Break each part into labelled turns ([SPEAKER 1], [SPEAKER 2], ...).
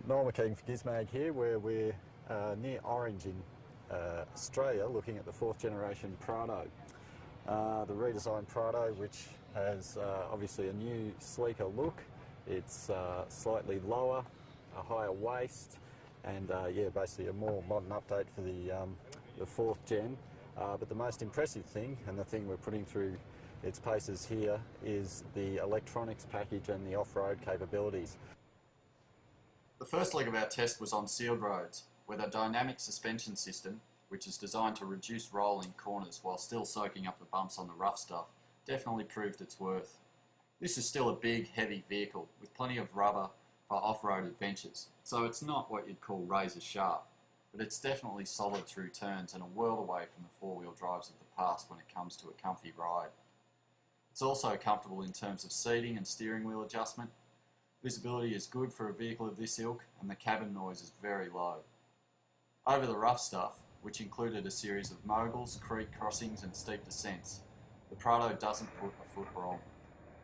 [SPEAKER 1] Norma King for Gizmag here, where we're near Orange in Australia, looking at the fourth generation Prado. The redesigned Prado, which has obviously a new, sleeker look. It's slightly lower, a higher waist, and yeah, basically a more modern update for the fourth gen. But the most impressive thing, and the thing we're putting through its paces here, is the electronics package and the off-road capabilities.
[SPEAKER 2] The first leg of our test was on sealed roads, where the dynamic suspension system, which is designed to reduce roll in corners while still soaking up the bumps on the rough stuff, definitely proved its worth. This is still a big, heavy vehicle with plenty of rubber for off-road adventures, so it's not what you'd call razor sharp, but it's definitely solid through turns and a world away from the four-wheel drives of the past when it comes to a comfy ride. It's also comfortable in terms of seating and steering wheel adjustment. Visibility is good for a vehicle of this ilk, and the cabin noise is very low. Over the rough stuff, which included a series of moguls, creek crossings and steep descents, the Prado doesn't put a foot wrong.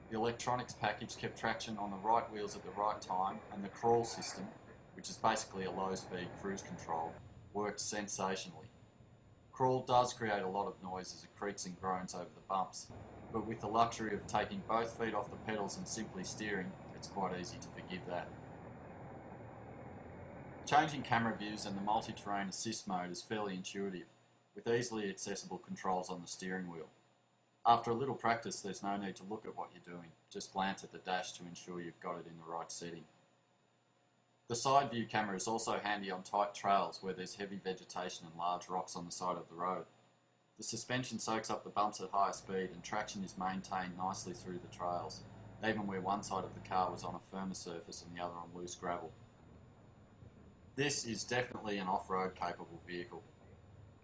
[SPEAKER 2] The electronics package kept traction on the right wheels at the right time, and the crawl system, which is basically a low-speed cruise control, worked sensationally. Crawl does create a lot of noise as it creaks and groans over the bumps, but with the luxury of taking both feet off the pedals and simply steering, it's quite easy to forgive that. Changing camera views and the multi-terrain assist mode is fairly intuitive, with easily accessible controls on the steering wheel. After a little practice, there's no need to look at what you're doing, just glance at the dash to ensure you've got it in the right setting. The side view camera is also handy on tight trails where there's heavy vegetation and large rocks on the side of the road. The suspension soaks up the bumps at higher speed and traction is maintained nicely through the trails, even where one side of the car was on a firmer surface and the other on loose gravel. This is definitely an off-road capable vehicle,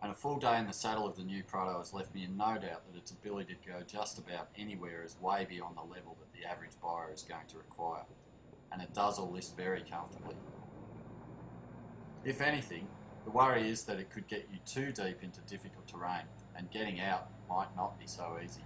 [SPEAKER 2] and a full day in the saddle of the new Prado has left me in no doubt that its ability to go just about anywhere is way beyond the level that the average buyer is going to require, and it does all this very comfortably. If anything, the worry is that it could get you too deep into difficult terrain, and getting out might not be so easy.